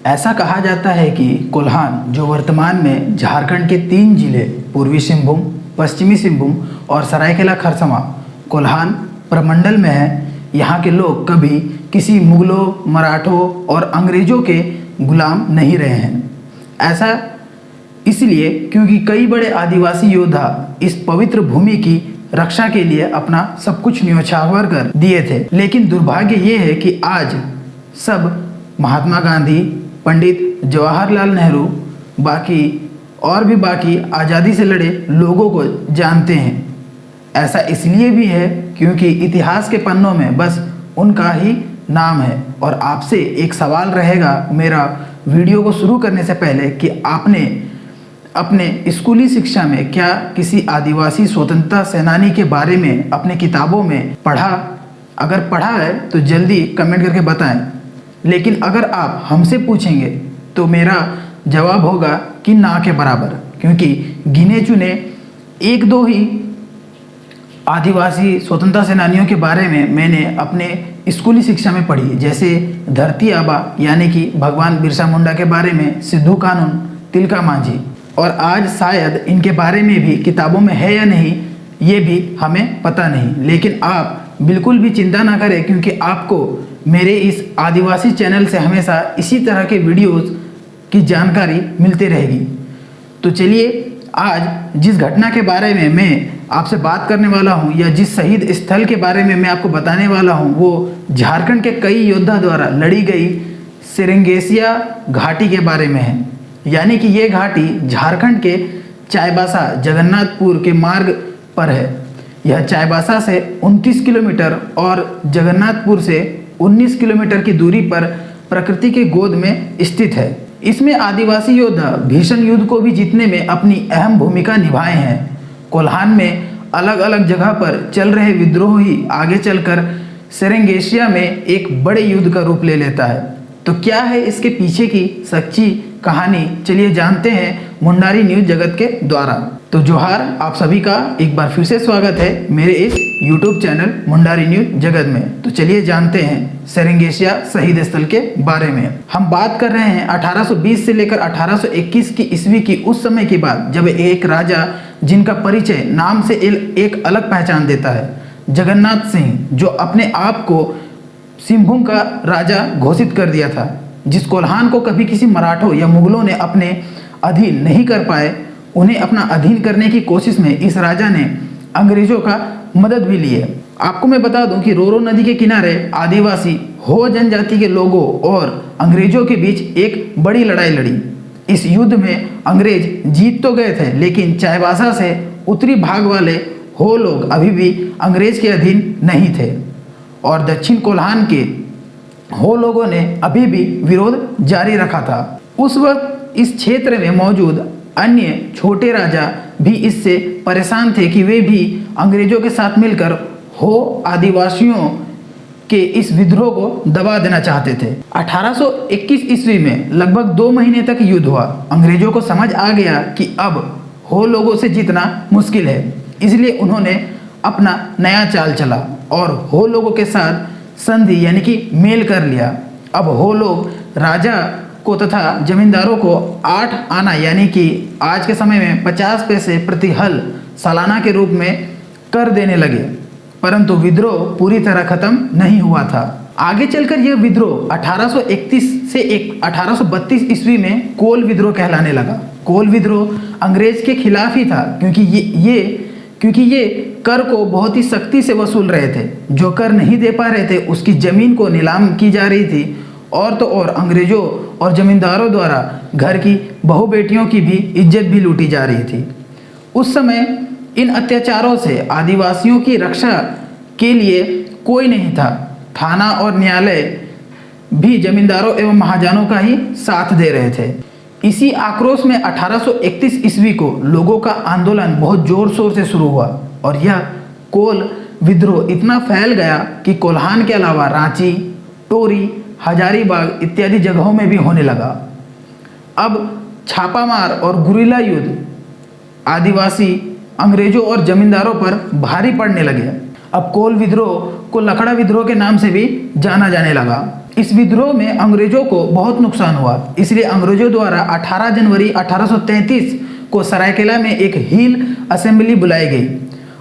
ऐसा कहा जाता है कि कोल्हान, जो वर्तमान में झारखंड के 3 जिले पूर्वी सिंहभूम, पश्चिमी सिंहभूम और सरायकेला खरसावां कोल्हान प्रमंडल में है, यहाँ के लोग कभी किसी मुगलों, मराठों और अंग्रेज़ों के गुलाम नहीं रहे हैं। ऐसा इसलिए क्योंकि कई बड़े आदिवासी योद्धा इस पवित्र भूमि की रक्षा के लिए अपना सब कुछ न्यौछावर कर दिए थे। लेकिन दुर्भाग्य ये है कि आज सब महात्मा गांधी, पंडित जवाहरलाल नेहरू, बाकी आज़ादी से लड़े लोगों को जानते हैं। ऐसा इसलिए भी है क्योंकि इतिहास के पन्नों में बस उनका ही नाम है। और आपसे एक सवाल रहेगा मेरा वीडियो को शुरू करने से पहले कि आपने अपने स्कूली शिक्षा में क्या किसी आदिवासी स्वतंत्रता सेनानी के बारे में अपने किताबों में पढ़ा? अगर पढ़ा है तो जल्दी कमेंट करके बताएं। लेकिन अगर आप हमसे पूछेंगे तो मेरा जवाब होगा कि ना के बराबर, क्योंकि गिने चुने 1-2 ही आदिवासी स्वतंत्रता सेनानियों के बारे में मैंने अपने स्कूली शिक्षा में पढ़ी, जैसे धरती आबा यानी कि भगवान बिरसा मुंडा के बारे में, सिद्धू कानून, तिलका मांझी। और आज शायद इनके बारे में भी किताबों में है या नहीं ये भी हमें पता नहीं। लेकिन आप बिल्कुल भी चिंता ना करें, क्योंकि आपको मेरे इस आदिवासी चैनल से हमेशा इसी तरह के वीडियोस की जानकारी मिलती रहेगी। तो चलिए आज जिस घटना के बारे में मैं आपसे बात करने वाला हूं, या जिस शहीद स्थल के बारे में मैं आपको बताने वाला हूं, वो झारखंड के कई योद्धा द्वारा लड़ी गई सेरेंगेसिया घाटी के बारे में है। यानी कि ये घाटी झारखंड के चाईबासा जगन्नाथपुर के मार्ग पर है। यह चाईबासा से 29 किलोमीटर और जगन्नाथपुर से 19 किलोमीटर की दूरी पर प्रकृति के गोद में स्थित है। इसमें आदिवासी योद्धा भीषण युद्ध को भी जीतने में अपनी अहम भूमिका निभाए हैं। कोल्हान में अलग अलग जगह पर चल रहे विद्रोह ही आगे चलकर सेरेंगेसिया में एक बड़े युद्ध का रूप ले लेता है। तो क्या है इसके पीछे की सच्ची कहानी, चलिए जानते हैं मुंडारी न्यूज़ जगत के द्वारा। तो जोहार, आप सभी का एक बार फिर से स्वागत है मेरे इस YouTube चैनल मुंडारी न्यूज़ जगत में। तो चलिए जानते हैं सेरेंगेसिया शहीद स्थल के बारे में। हम बात कर रहे हैं 1820 से लेकर 1821 की ईस्वी की, उस समय की बात, जब एक राजा जिनका परिचय नाम से एक अलग पहचान देता है, जगन्नाथ सिंह, जो अपने आप को सिंहभूम का राजा घोषित कर दिया था, जिस कोल्हान को कभी किसी मराठों या मुगलों ने अपने अधीन नहीं कर पाए, उन्हें अपना अधीन करने की कोशिश में इस राजा ने अंग्रेजों का मदद भी ली है। आपको मैं बता दूं कि रोरो नदी के किनारे आदिवासी हो जनजाति के लोगों और अंग्रेजों के बीच एक बड़ी लड़ाई लड़ी। इस युद्ध में अंग्रेज जीत तो गए थे, लेकिन चाईबासा से उत्तरी भाग वाले हो लोग अभी भी अंग्रेज के अधीन नहीं थे, और दक्षिण कोल्हान के हो लोगों ने अभी भी विरोध जारी रखा था। उस वक्त इस क्षेत्र में मौजूद अन्य छोटे राजा भी इससे परेशान थे कि वे भी अंग्रेजों के साथ मिलकर हो आदिवासियों के इस विद्रोह को दबा देना चाहते थे। 1821 ईस्वी में लगभग 2 महीने तक युद्ध हुआ। अंग्रेजों को समझ आ गया कि अब हो लोगों से जीतना मुश्किल है, इसलिए उन्होंने अपना नया चाल चला और हो लोगों के साथ संधि यानी कि मेल कर लिया। अब हो लोग राजा को तथा जमींदारों को 8 आना यानी कि आज के समय में 50 पैसे प्रति हल सालाना के रूप में कर देने लगे। परंतु विद्रोह पूरी तरह खत्म नहीं हुआ था। आगे चलकर यह विद्रोह 1831 से 1832 ईस्वी में कोल विद्रोह कहलाने लगा। कोल विद्रोह अंग्रेज के खिलाफ ही था, क्योंकि ये कर को बहुत ही सख्ती से वसूल रहे थे। जो कर नहीं दे पा रहे थे उसकी जमीन को नीलाम की जा रही थी, और तो और अंग्रेजों और जमींदारों द्वारा घर की बहू बेटियों की भी इज्जत भी लूटी जा रही थी। उस समय इन अत्याचारों से आदिवासियों की रक्षा के लिए कोई नहीं था। थाना और न्यायालय भी जमींदारों एवं महाजनों का ही साथ दे रहे थे। इसी आक्रोश में 1831 ईस्वी को लोगों का आंदोलन बहुत जोर शोर से शुरू हुआ, और यह कोल विद्रोह इतना फैल गया कि कोल्हान के अलावा रांची, टोरी, हजारीबाग इत्यादि जगहों में भी होने लगा। अब छापामार और गुरिल्ला युद्ध आदिवासी, अंग्रेजों और जमींदारों पर भारी पड़ने लगे। अब कोल विद्रोह को लकड़ा विद्रोह के नाम से भी जाना जाने लगा। इस विद्रोह में अंग्रेजों को बहुत नुकसान हुआ, इसलिए अंग्रेजों द्वारा 18 जनवरी 1833 को सरायकेला में एक हिल असेंबली बुलाई गई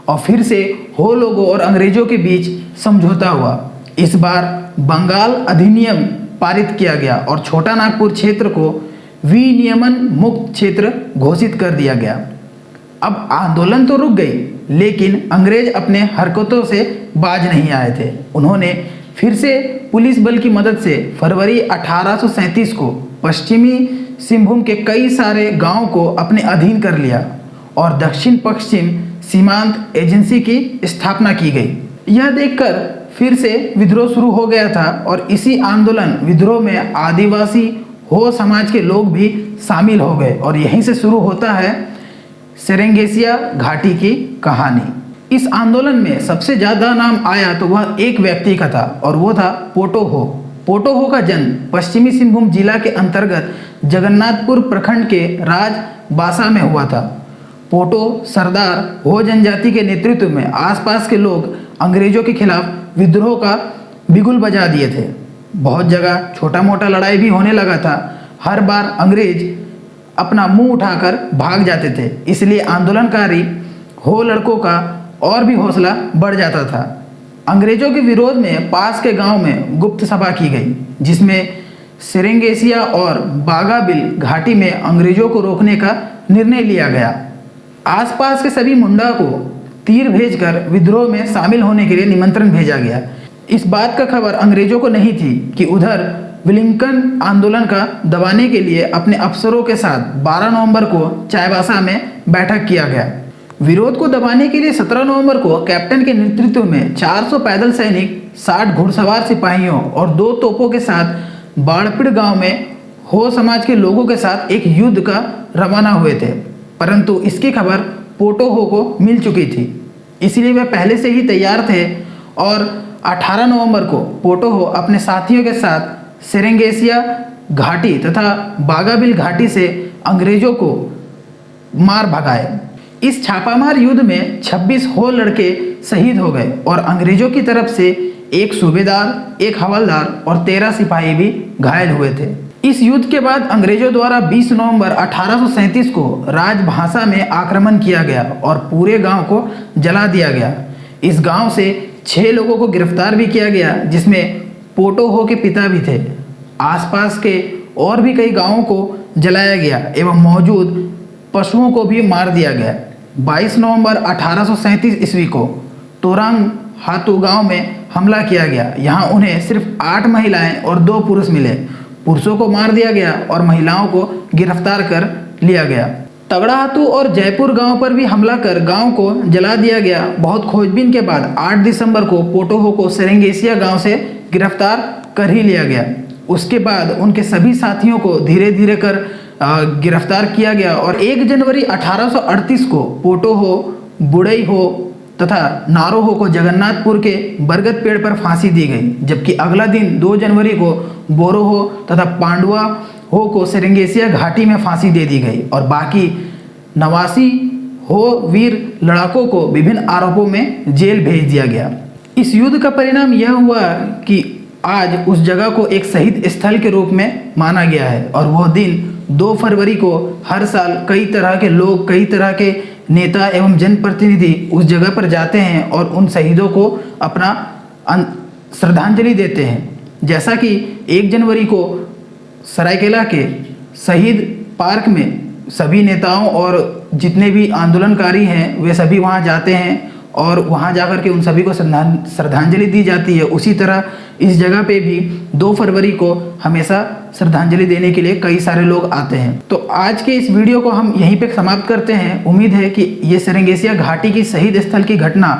और फिर से हो लोगों और अंग्रेजों के बीच समझौता हुआ। इस बार बंगाल अधिनियम पारित किया गया और छोटा नागपुर क्षेत्र को विनियमन मुक्त क्षेत्र घोषित कर दिया गया। अब आंदोलन तो रुक गई, लेकिन अंग्रेज अपने हरकतों से बाज नहीं आए थे। उन्होंने फिर से पुलिस बल की मदद से फरवरी 1837 को पश्चिमी सिंहभूम के कई सारे गांवों को अपने अधीन कर लिया और दक्षिण पश्चिम सीमांत एजेंसी की स्थापना की गई। यह देखकर फिर से विद्रोह शुरू हो गया था और इसी आंदोलन विद्रोह में आदिवासी हो समाज के लोग भी शामिल हो गए और यहीं से शुरू होता है सेरेंगेसिया घाटी की कहानी। इस आंदोलन में सबसे ज़्यादा नाम आया तो वह एक व्यक्ति का था और वो था पोटो हो। पोटो हो का जन्म पश्चिमी सिंहभूम जिला के अंतर्गत जगन्नाथपुर प्रखंड के राजबासा में हुआ था। पोटो सरदार हो जनजाति के नेतृत्व में आसपास के लोग अंग्रेजों के खिलाफ विद्रोह का बिगुल बजा दिए थे। बहुत जगह छोटा मोटा लड़ाई भी होने लगा था। हर बार अंग्रेज अपना मुंह उठाकर भाग जाते थे, इसलिए आंदोलनकारी हो लड़कों का और भी हौसला बढ़ जाता था। अंग्रेजों के विरोध में पास के गांव में गुप्त सभा की गई, जिसमें सेरेंगेसिया और बागाबिल घाटी में अंग्रेजों को रोकने का निर्णय लिया गया। आसपास के सभी मुंडा को तीर भेजकर विद्रोह में शामिल होने के लिए निमंत्रण भेजा गया। इस बात का खबर अंग्रेजों को नहीं थी कि उधर विलिंगडन आंदोलन का दबाने के लिए अपने अफसरों के साथ 12 नवंबर को चाईबासा में बैठक किया गया। विरोध को दबाने के लिए 17 नवंबर को कैप्टन के नेतृत्व में 400 पैदल सैनिक, 60 घुड़सवार सिपाहियों और 2 तोपों के साथ बाड़पिड़ गांव में हो समाज के लोगों के साथ एक युद्ध का रवाना हुए थे, परंतु इसकी खबर पोटो हो को मिल चुकी थी, इसलिए वे पहले से ही तैयार थे और 18 नवंबर को पोटो हो अपने साथियों के साथ सेरेंगेसिया घाटी तथा बागाबिल घाटी से अंग्रेजों को मार भगाए। इस छापामार युद्ध में 26 हो लड़के शहीद हो गए और अंग्रेजों की तरफ से एक सूबेदार, एक हवलदार और 13 सिपाही भी घायल हुए थे। इस युद्ध के बाद अंग्रेजों द्वारा 20 नवंबर 1837 को राजभाषा में आक्रमण किया गया और पूरे गांव को जला दिया गया। इस गांव से 6 लोगों को गिरफ्तार भी किया गया, जिसमें पोटो हो के पिता भी थे। आसपास के और भी कई गांवों को जलाया गया एवं मौजूद पशुओं को भी मार दिया गया। 22 नवंबर 1837 ईस्वी को तोरंग हातू गांव में हमला किया गया। यहाँ उन्हें सिर्फ 8 महिलाएं और 2 पुरुष मिले। पुरुषों को मार दिया गया और महिलाओं को गिरफ्तार कर लिया गया। तगड़ा हातू और जयपुर गांव पर भी हमला कर गांव को जला दिया गया। बहुत खोजबीन के बाद 8 दिसंबर को पोटो हो को सेरेंगेसिया गांव से गिरफ्तार कर ही लिया गया। उसके बाद उनके सभी साथियों को धीरे धीरे कर गिरफ्तार किया गया और 1 जनवरी 1838 को पोटो हो, बुड़ई हो तथा नारो हो को जगन्नाथपुर के बरगद पेड़ पर फांसी दी गई, जबकि अगला दिन 2 जनवरी को बोरो हो तथा पांडुआ हो को सेरेंगेसिया घाटी में फांसी दे दी गई और बाकी 89 हो वीर लड़ाकों को विभिन्न आरोपों में जेल भेज दिया गया। इस युद्ध का परिणाम यह हुआ कि आज उस जगह को एक शहीद स्थल के रूप में माना गया है और वह दिन 2 फरवरी को हर साल कई तरह के लोग, कई तरह के नेता एवं जनप्रतिनिधि उस जगह पर जाते हैं और उन शहीदों को अपना श्रद्धांजलि देते हैं। जैसा कि 1 जनवरी को सरायकेला के शहीद पार्क में सभी नेताओं और जितने भी आंदोलनकारी हैं वे सभी वहां जाते हैं और वहां जाकर के उन सभी को श्रद्धांजलि दी जाती है। उसी तरह इस जगह पे भी 2 फरवरी को हमेशा श्रद्धांजलि देने के लिए कई सारे लोग आते हैं। तो आज के इस वीडियो को हम यहीं पे समाप्त करते हैं। उम्मीद है कि ये सेरेंगेसिया घाटी की शहीद स्थल की घटना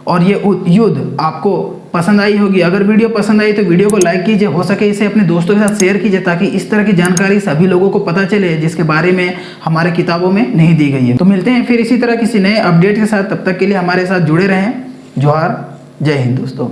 और ये युद्ध आपको पसंद आई होगी। अगर वीडियो पसंद आई तो वीडियो को लाइक कीजिए, हो सके इसे अपने दोस्तों के साथ शेयर कीजिए ताकि इस तरह की जानकारी सभी लोगों को पता चले जिसके बारे में हमारे किताबों में नहीं दी गई है। तो मिलते हैं फिर इसी तरह किसी नए अपडेट के साथ, तब तक के लिए हमारे साथ जुड़े रहें। जोहार, जय हिंद दोस्तों।